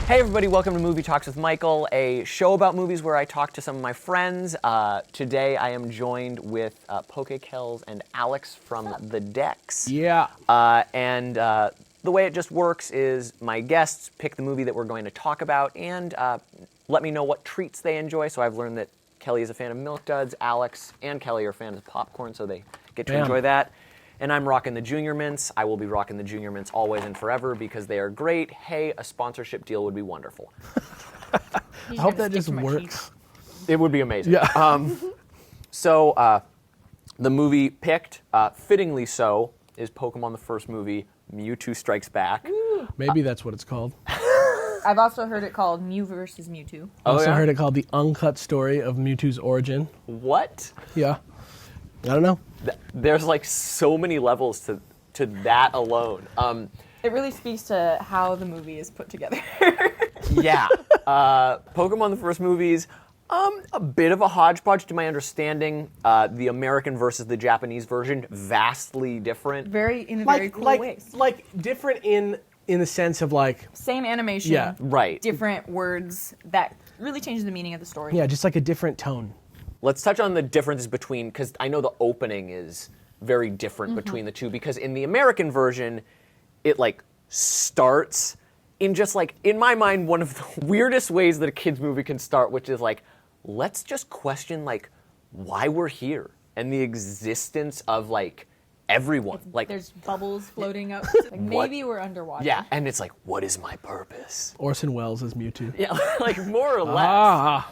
Hey everybody, welcome to Movie Talks with Michael, a show about movies where I talk to some of my friends. Today I am joined with Pokékells and Alex from The Decks. Yeah. And the way it just works is my guests pick the movie that we're going to talk about and let me know what treats they enjoy. So I've learned that Kelly is a fan of Milk Duds, Alex and Kelly are fans of popcorn, so they get to enjoy that. And I'm rocking the Junior Mints. I will be rocking the Junior Mints always and forever because they are great. Hey, a sponsorship deal would be wonderful. I hope that just works. It would be amazing. Yeah. So the movie picked, fittingly so, is Pokemon the first movie, Mewtwo Strikes Back. Maybe that's what it's called. I've also heard it called Mew versus Mewtwo. Also heard it called the uncut story of Mewtwo's origin. What? Yeah. I don't know. There's like so many levels to that alone. It really speaks to how the movie is put together. Yeah. Pokemon the first movies, a bit of a hodgepodge to my understanding. The American versus the Japanese version, vastly different. Very cool ways. Like different in the sense of like... Same animation. Yeah. Right. Different words that really change the meaning of the story. Yeah, just like a different tone. Let's touch on the differences between, because I know the opening is very different between the two, because in the American version, it like starts in just like, in my mind, one of the weirdest ways that a kid's movie can start, which is like, let's just question like why we're here and the existence of like everyone. Like there's bubbles floating up. Like maybe we're underwater. Yeah, and it's like, what is my purpose? Orson Welles as Mewtwo. Yeah, like more or less.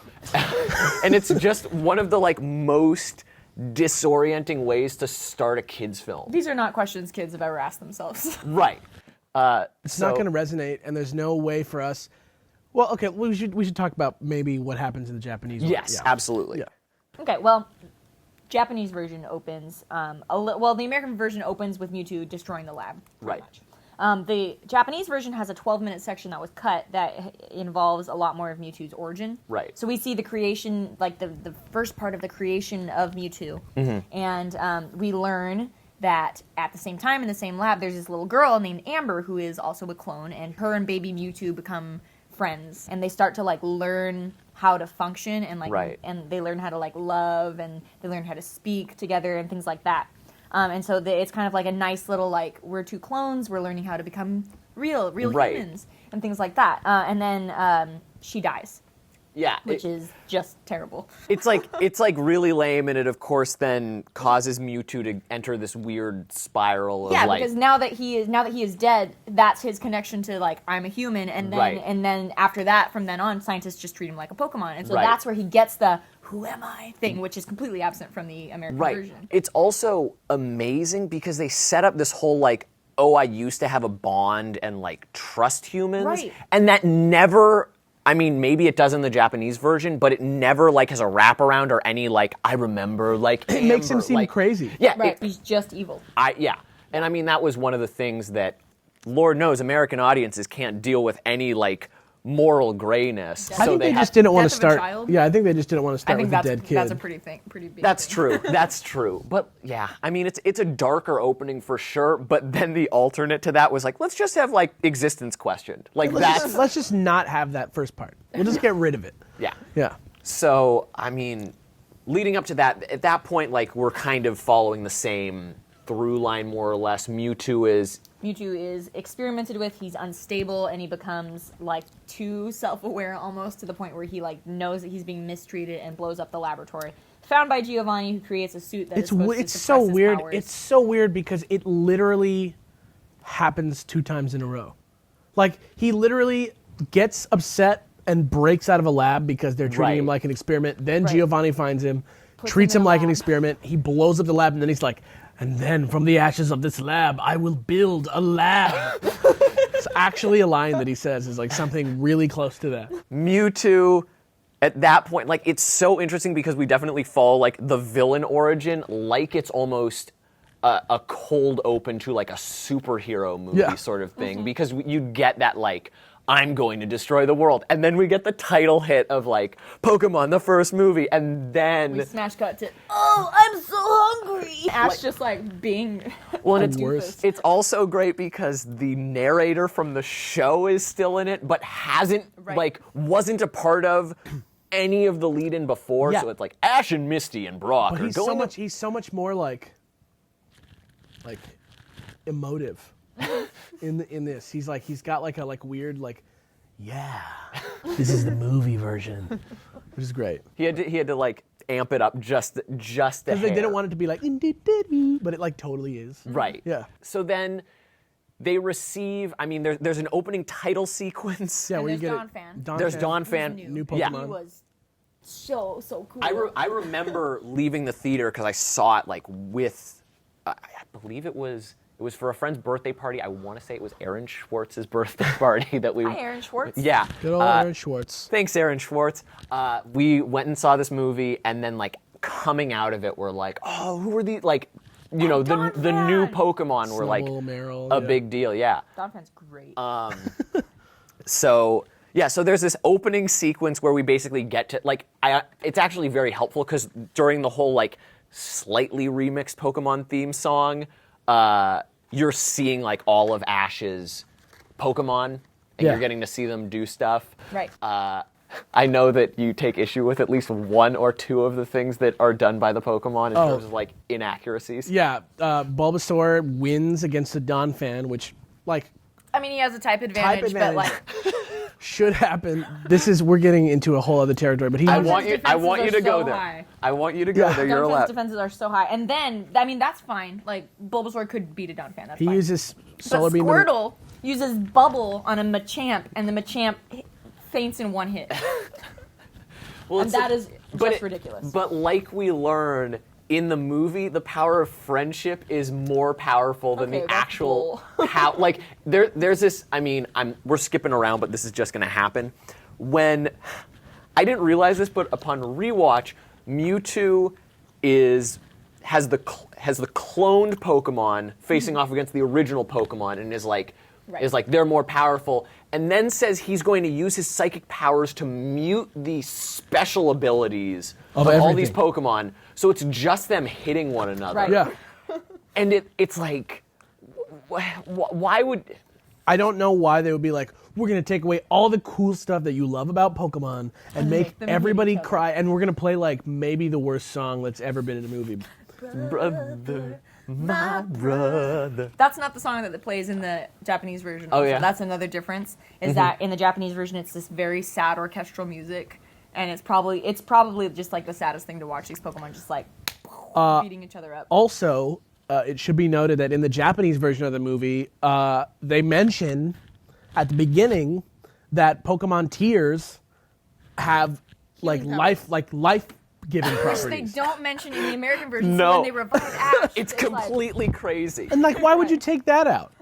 And it's just one of the like most disorienting ways to start a kid's film. These are not questions kids have ever asked themselves. Right. It's not going to resonate, and there's no way for us. Well, okay, we should talk about maybe what happens in the Japanese one. Yes, absolutely. Yeah. Okay, well, Japanese version opens. The American version opens with Mewtwo destroying the lab. Right. Much. The Japanese version has a 12-minute section that was cut that involves a lot more of Mewtwo's origin. Right. So we see the creation, like the first part of the creation of Mewtwo, and we learn that at the same time in the same lab, there's this little girl named Amber who is also a clone, and her and baby Mewtwo become friends, and they start to like learn how to function and like and they learn how to like love, and they learn how to speak together and things like that. And so it's kind of like a nice little like, we're two clones, we're learning how to become real humans and things like that. And then she dies. Yeah, which is just terrible. It's like really lame, and it of course then causes Mewtwo to enter this weird spiral of like, because now that he is dead, that's his connection to like, I'm a human, and then after that, from then on, scientists just treat him like a Pokemon, and so that's where he gets the "Who am I?" thing, which is completely absent from the American version. It's also amazing because they set up this whole like, oh, I used to have a bond and like trust humans, and that never. I mean, maybe it does in the Japanese version, but it never like has a wraparound or any like, I remember like it Amber, makes him seem like, crazy. Yeah, he's just evil. And I mean that was one of the things that, Lord knows, American audiences can't deal with any like moral grayness. I think they just didn't want to start. Yeah, I think they just didn't want to start with a dead kid. That's a pretty big. That's thing. true. That's true. But yeah, I mean, it's a darker opening for sure. But then the alternate to that was like, let's just have like existence questioned. Like let's just not have that first part. We'll just get rid of it. Yeah. Yeah. So I mean, leading up to that, at that point, like we're kind of following the same through line more or less. Mewtwo is experimented with, he's unstable, and he becomes like too self-aware almost to the point where he like knows that he's being mistreated and blows up the laboratory. Found by Giovanni, who creates a suit that is supposed to suppress so his weird. powers. It's so weird because it literally happens 2 times in a row. Like he literally gets upset and breaks out of a lab because they're treating him like an experiment. Then Giovanni finds him, treats him like an experiment. He blows up the lab, and then he's like, and then from the ashes of this lab, I will build a lab. It's actually a line that he says is like something really close to that. Mewtwo, at that point, like it's so interesting because we definitely follow like the villain origin like it's almost a cold open to like a superhero movie sort of thing, because you get that like, I'm going to destroy the world. And then we get the title hit of like Pokemon, the first movie, and then We smash cut to, oh, I'm so hungry. Ash just like being well, and The worst. it's also great because the narrator from the show is still in it, but wasn't a part of any of the lead-in before. Yeah. So it's like Ash and Misty and Brock But are going. he's so much more like emotive in this. He's got like a weird yeah. This is the movie version, which is great. He had to like amp it up just Because they didn't want it to be like, but it like totally is. right. Yeah. So then they receive. I mean, there's an opening title sequence. Yeah, And where you there's get Dawn it. Fan. There's Dawn Who's Fan. New Yeah. Pokemon. He was so cool. I remember leaving the theater because I saw it like with, I believe it was for a friend's birthday party. I want to say it was Aaron Schwartz's birthday party that we. Hi, Aaron Schwartz. Yeah. Good old Aaron Schwartz. Thanks, Aaron Schwartz. We went and saw this movie, and then like coming out of it, we're like, oh, who are these? Like, you know, Dawn the new Fan. Pokemon were like Snubbull, Meryl, a yeah. big deal. Yeah. Dawn Fan's great. So there's this opening sequence where we basically get to like it's actually very helpful because during the whole like slightly remixed Pokemon theme song, you're seeing like all of Ash's Pokemon and Yeah. you're getting to see them do stuff. Right. I know that you take issue with at least one or two of the things that are done by the Pokemon in terms of like inaccuracies. Yeah, Bulbasaur wins against the Dawn Fan, which like I mean, he has a type advantage, but advantage. like, should happen. We're getting into a whole other territory, but he I uses- want you defenses to are go so there. high. I want you to go Yeah. there. You're Dawn Fan's allowed. defenses are so high, and then I mean that's fine. Like Bulbasaur could beat a Dawn Fan. That's he fine. uses But Solar Beam. Squirtle uses Bubble on a Machamp, and the Machamp faints in one hit. Well, And it's that is but just ridiculous. But like we learn in the movie, the power of friendship is more powerful than Okay, the that's actual bull. like there's this. I mean, we're skipping around, but this is just going to happen. When I didn't realize this, but upon rewatch, Mewtwo has the cloned Pokemon facing off against the original Pokemon, and is like they're more powerful, and then says he's going to use his psychic powers to mute the special abilities Of all these everything. Pokemon, so it's just them hitting one another. Right. Yeah. And it's like, why would? I don't know why they would be like, we're going to take away all the cool stuff that you love about Pokemon and make them hate everybody each other. cry, and we're going to play like maybe the worst song that's ever been in a movie. Brother, my brother. That's not the song that plays in the Japanese version. Oh, also. yeah? That's another difference. Is that in the Japanese version, it's this very sad orchestral music, and it's probably just like the saddest thing to watch. These Pokemon just like beating each other up. Also, it should be noted that in the Japanese version of the movie, they mention at the beginning that Pokemon tears have like Healing life-giving Which properties. they don't mention in the American version. No. So when they revive Ash, It's like- completely crazy. And like, why would you take that out?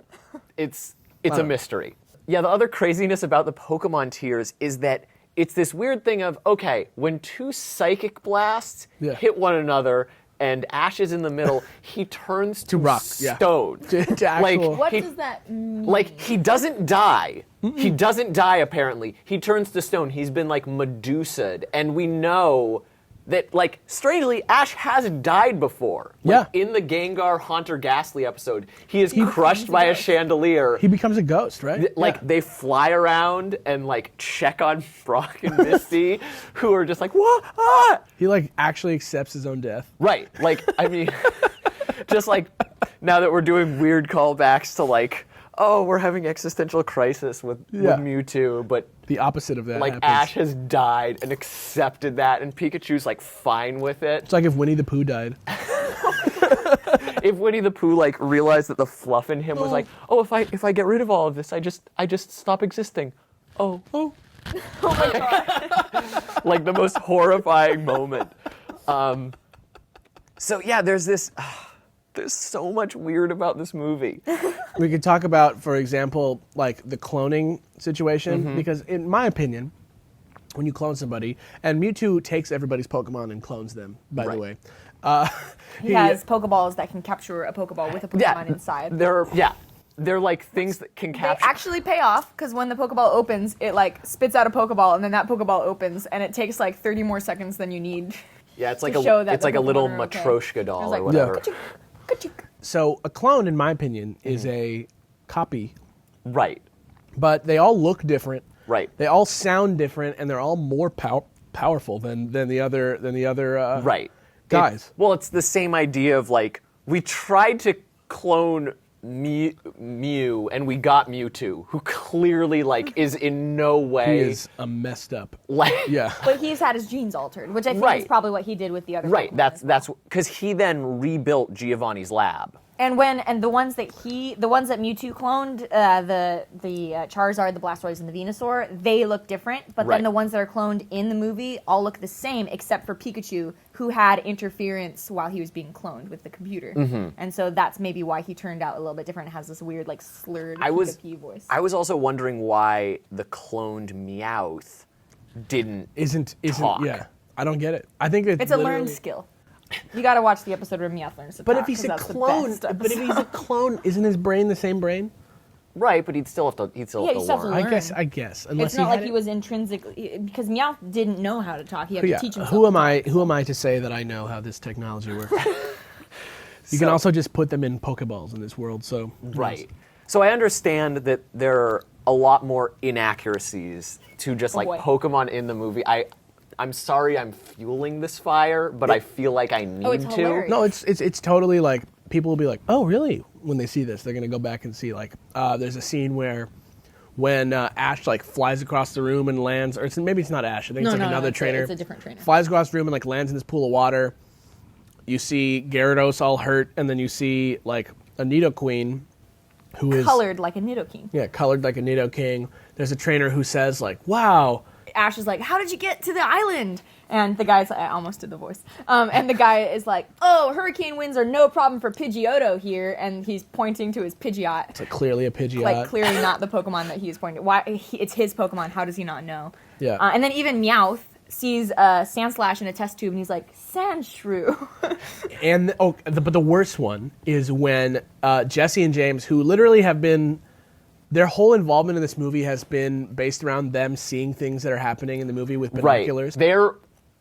It's a mystery. Yeah, the other craziness about the Pokemon tiers is that it's this weird thing of, okay, when two psychic blasts Yeah. hit one another and Ash is in the middle, he turns to rock, yeah. stone. To actual- What he, does that mean? like, he doesn't die. He doesn't die, apparently. He turns to stone. He's been, like, Medusa'd. And we know that, like, strangely, Ash has died before. Like, Yeah. in the Gengar Haunter Ghastly episode, he is crushed by a chandelier. He becomes a ghost, right? Like, Yeah. they fly around and, like, check on Brock and Misty, who are just like, what? Ah! He like actually accepts his own death. Right. Like, I mean, just like, now that we're doing weird callbacks to, like, oh, we're having existential crisis with Mewtwo, but The opposite of that like happens. Ash has died and accepted that, and Pikachu's like fine with it. It's like if Winnie the Pooh died. If Winnie the Pooh like realized that the fluff in him was like, oh, if I get rid of all of this, I just stop existing. Oh, like the most horrifying moment. So yeah, there's this. There's so much weird about this movie. We could talk about, for example, like the cloning situation, because in my opinion, when you clone somebody, and Mewtwo takes everybody's Pokemon and clones them, by the Right. way. he has Pokeballs that can capture a Pokeball with a Pokemon inside. There are, they're like things that can They capture. actually pay off because when the Pokeball opens, it like spits out a Pokeball, and then that Pokeball opens, and it takes like 30 more seconds than you need. Yeah, it's like to show that it's the like a little Pokemon are okay. Matryoshka doll It's like, or whatever. Yeah. Ka-chuk. So a clone, in my opinion, is a copy, Right. but they all look different. Right. They all sound different, and they're all more powerful than the other Right. guys. It's the same idea of like we tried to clone Mew and we got Mewtwo, who clearly like is in no way He is a messed up. like Yeah. But he's had his genes altered, which I think Right. is probably what he did with the other. right. Pokemon. That's because he then rebuilt Giovanni's lab. And the ones that Mewtwo cloned, the Charizard, the Blastoise, and the Venusaur, they look different. But Right. then the ones that are cloned in the movie all look the same, except for Pikachu, who had interference while he was being cloned with the computer. And so that's maybe why he turned out a little bit different. It has this weird, like slurred Pikachu voice. I was also wondering why the cloned Meowth isn't talk. Yeah. I don't get it. I think It's a learned skill. You got to watch the episode where Meowth learns to But talk. if he's 'cause a that's the clone, best but if he's a episode. clone, isn't his brain the same brain? Right, but he'd still have to you still have to learn. learn. I guess. Unless It's not like had he it- was intrinsically, because Meowth didn't know how to talk. He had Yeah. to teach himself. Who am to I? talk. Who am I to say that I know how this technology works? You can also just put them in Pokeballs in this world. So who knows? Right. So I understand that there are a lot more inaccuracies to just like boy. Pokemon in the movie. I'm sorry I'm fueling this fire, but I feel like I need it's to. hilarious. No, it's totally like people will be like, oh really? When they see this, they're gonna go back and see like there's a scene where when Ash like flies across the room and lands, or maybe it's not Ash. I think it's like another trainer. It's a different trainer. Flies across the room and like lands in this pool of water. You see Gyarados all hurt, and then you see like a Nidoqueen who is Colored like a Nidoking. Yeah, colored like a Nidoking. There's a trainer who says like, wow. Ash is like, "How did you get to the island?" And the guy's, I almost did the voice. And the guy is like, "Oh, hurricane winds are no problem for Pidgeotto here," and he's pointing to his Pidgeot. It's like clearly a Pidgeot. Like clearly not the Pokemon that he's pointing. It's his Pokemon. How does he not know? Yeah. And then even Meowth sees a Sandslash in a test tube, and he's like, "Sandshrew." And but the worst one is when Jesse and James, who literally have been, their whole involvement in this movie has been based around them seeing things that are happening in the movie with binoculars. Right. They're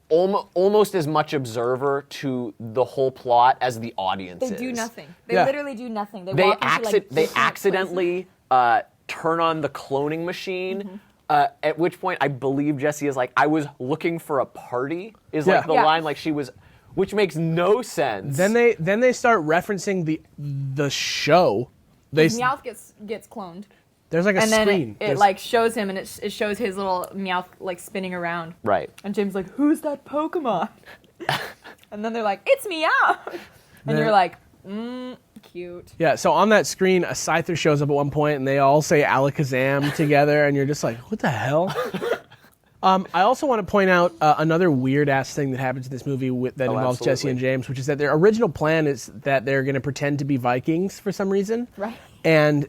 almost as much observer to the whole plot as the audience They is. do nothing. They Yeah. literally do nothing. They They, walk into, like, they different accidentally turn on the cloning machine. At which point, I believe Jessie is like, "I was looking for a party." Is like Yeah. the Yeah. line, like she was, which makes no sense. Then they start referencing the show. Meowth gets cloned. There's like a And then screen. it There's- like shows him, and it shows his little Meowth like spinning around. Right. And James like, "Who's that Pokemon?" And then they're like, "It's Meowth." And Then- you're like, cute. Yeah, so on that screen, a Scyther shows up at one point, and they all say Alakazam together, and you're just like, what the hell? I also want to point out another weird-ass thing that happens in this movie that involves Jesse absolutely. and James, which is that their original plan is that they're going to pretend to be Vikings for some reason. Right. And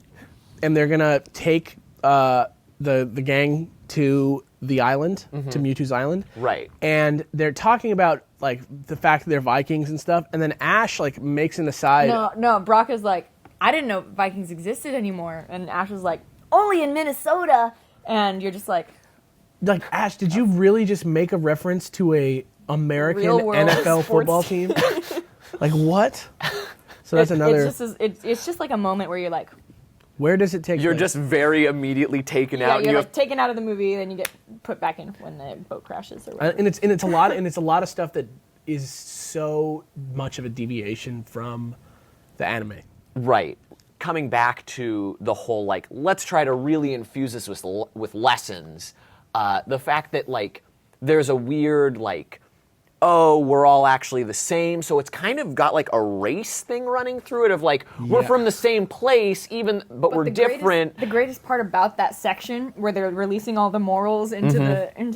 they're going to take the gang to the island, to Mewtwo's island. Right. And they're talking about, like, the fact that they're Vikings and stuff, and then Ash, like, makes an aside. No, Brock is like, "I didn't know Vikings existed anymore," and Ash is like, "Only in Minnesota," and you're just like, Like, Ash, did you really just make a reference to a American Real-world NFL sports football team? Like, what? So that's another. It's just like a moment where you're like, Where does it take You're place? just very immediately taken yeah, out. you're You like taken out of the movie, then you get put back in when the boat crashes or whatever. and it's a lot of stuff that is so much of a deviation from the anime. Right. Coming back to the whole, like, let's try to really infuse this with lessons. The fact that, like, there's a weird, like, oh, we're all actually the same. So it's kind of got, like, a race thing running through it of, like, we're Yeah. from the same place, but we're different. The greatest part about that section where they're releasing all the morals into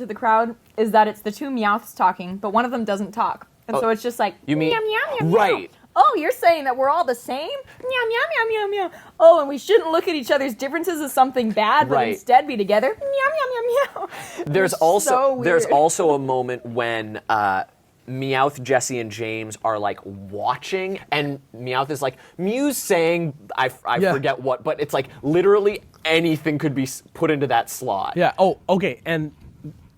the crowd is that it's the two Meowths talking, but one of them doesn't talk. And so it's just like, You mean- meow, meow, meow, meow. Right. Oh, you're saying that we're all the same? Meow, meow, meow, meow, meow. Oh, and we shouldn't look at each other's differences as something bad, but Right. instead be together. Meow, meow, meow, meow. There's It's also so there's weird. also a moment when Meowth, Jesse, and James are like watching, and Meowth is like, Mew's saying, I forget what, but it's like literally anything could be put into that slot. Yeah. Oh, okay. And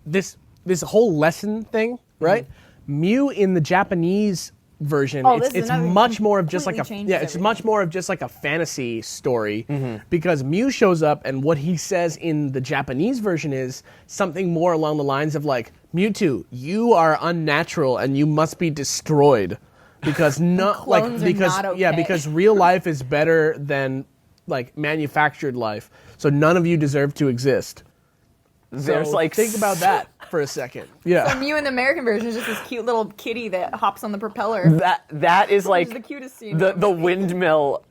this whole lesson thing, right? Mew in the Japanese version, it's much more of just like it's much more of just like a fantasy story, because Mew shows up and what he says in the Japanese version is something more along the lines of like, Mewtwo, you are unnatural and you must be destroyed because because real life is better than like manufactured life, so none of you deserve to exist. There's think about that for a second. Yeah. So Mew in the American version is just this cute little kitty that hops on the propeller. That is like the cutest scene. The windmill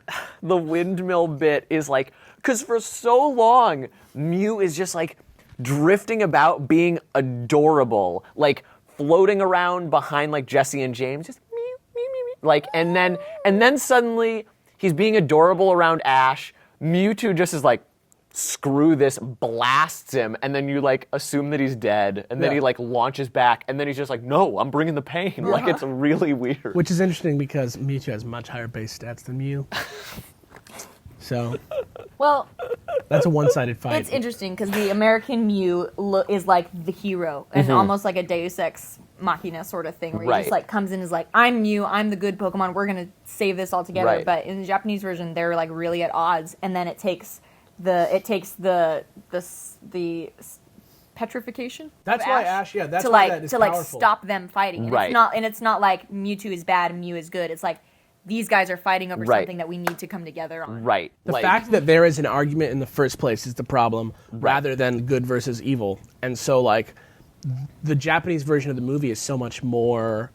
bit is like, because for so long Mew is just like drifting about being adorable, like floating around behind like Jesse and James, just mew, mew, mew, mew. Like, and then suddenly he's being adorable around Ash. Mewtwo just is like, screw this, blasts him, and then you like assume that he's dead, and then he like launches back, and then he's just like, no, I'm bringing the pain. Like, it's really weird. Which is interesting because Mewtwo has much higher base stats than Mew. So, well, that's a one-sided fight. It's interesting because the American Mew is like the hero and almost like a Deus Ex Machina sort of thing, where he just like comes in and is like, I'm Mew, I'm the good Pokemon, we're gonna save this all together. Right. But in the Japanese version, they're like really at odds, and then it takes the petrification. That's why Ash, that's to why like that is to like powerful. stop them fighting. And it's not like Mewtwo is bad and Mew is good. It's like these guys are fighting over something that we need to come together on. Right. The fact that there is an argument in the first place is the problem, rather than good versus evil. And so like the Japanese version of the movie is so much more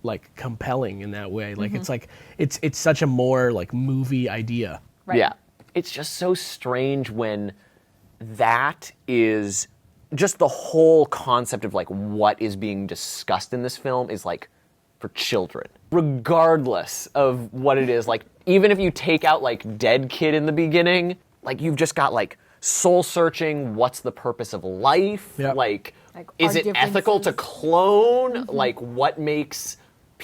like compelling in that way. Like it's like it's such a more like movie idea. Right. Yeah. It's just so strange when that is just the whole concept of like what is being discussed in this film is like for children, regardless of what it is. Like, even if you take out like Dead Kid in the beginning, like you've just got like soul searching. What's the purpose of life? Yep. Like is it ethical to clone? Like what makes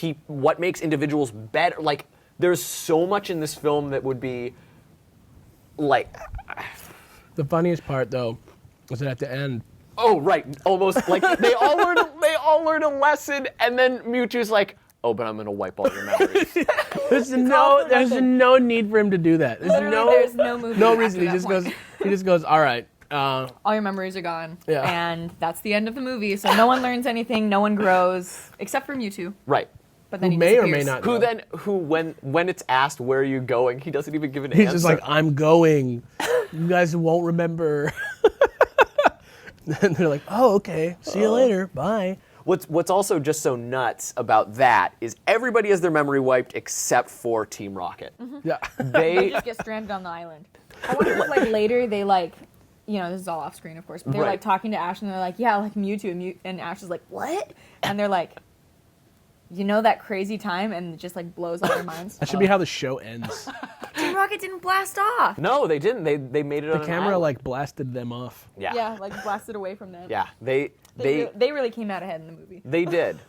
individuals better? Like there's so much in this film that would be like. The funniest part though was that at the end. Oh right, almost like they all learn a lesson, and then Mewtwo's like, "Oh, but I'm gonna wipe all your memories." There's no need for him to do that. There's no movie. No reason. He just goes. All right. All your memories are gone. Yeah. And that's the end of the movie. So no one learns anything. No one grows, except for Mewtwo. Right. But then Who he may or disappears. may not. Who when it's asked where are you going, he doesn't even give an answer. He's just like, I'm going. You guys won't remember. And they're like, oh, okay. See you later. Bye. What's also just so nuts about that is everybody has their memory wiped except for Team Rocket. Yeah. They just get stranded on the island. I wonder if like later they like, you know, this is all off screen of course, but they're like talking to Ash and they're like, yeah, like Mewtwo, and Ash is like, what? And they're like, you know that crazy time, and it just like blows out their minds. That should be how the show ends. Team Rocket didn't blast off. No, they didn't. They made it on The an camera island. like blasted them off. Yeah. Yeah, like blasted away from them. Yeah. They really came out ahead in the movie. They did.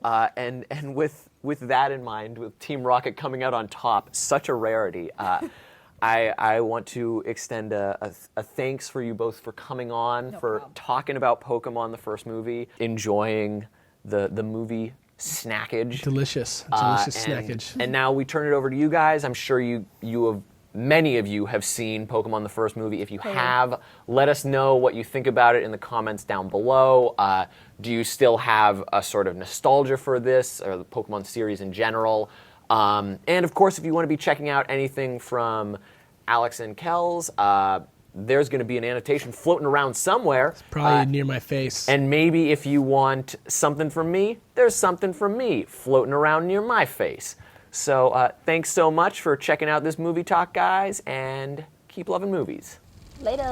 And with that in mind, with Team Rocket coming out on top, such a rarity. I want to extend a thanks for you both for coming on, for talking about Pokemon, the first movie, enjoying the movie snackage. Delicious snackage. And now we turn it over to you guys. I'm sure many of you have seen Pokemon the first movie. If you have, let us know what you think about it in the comments down below. Do you still have a sort of nostalgia for this or the Pokemon series in general? And of course, if you want to be checking out anything from Alex and Kells, there's going to be an annotation floating around somewhere. It's probably near my face. And maybe if you want something from me, there's something from me floating around near my face. So thanks so much for checking out this movie talk, guys, and keep loving movies. Later.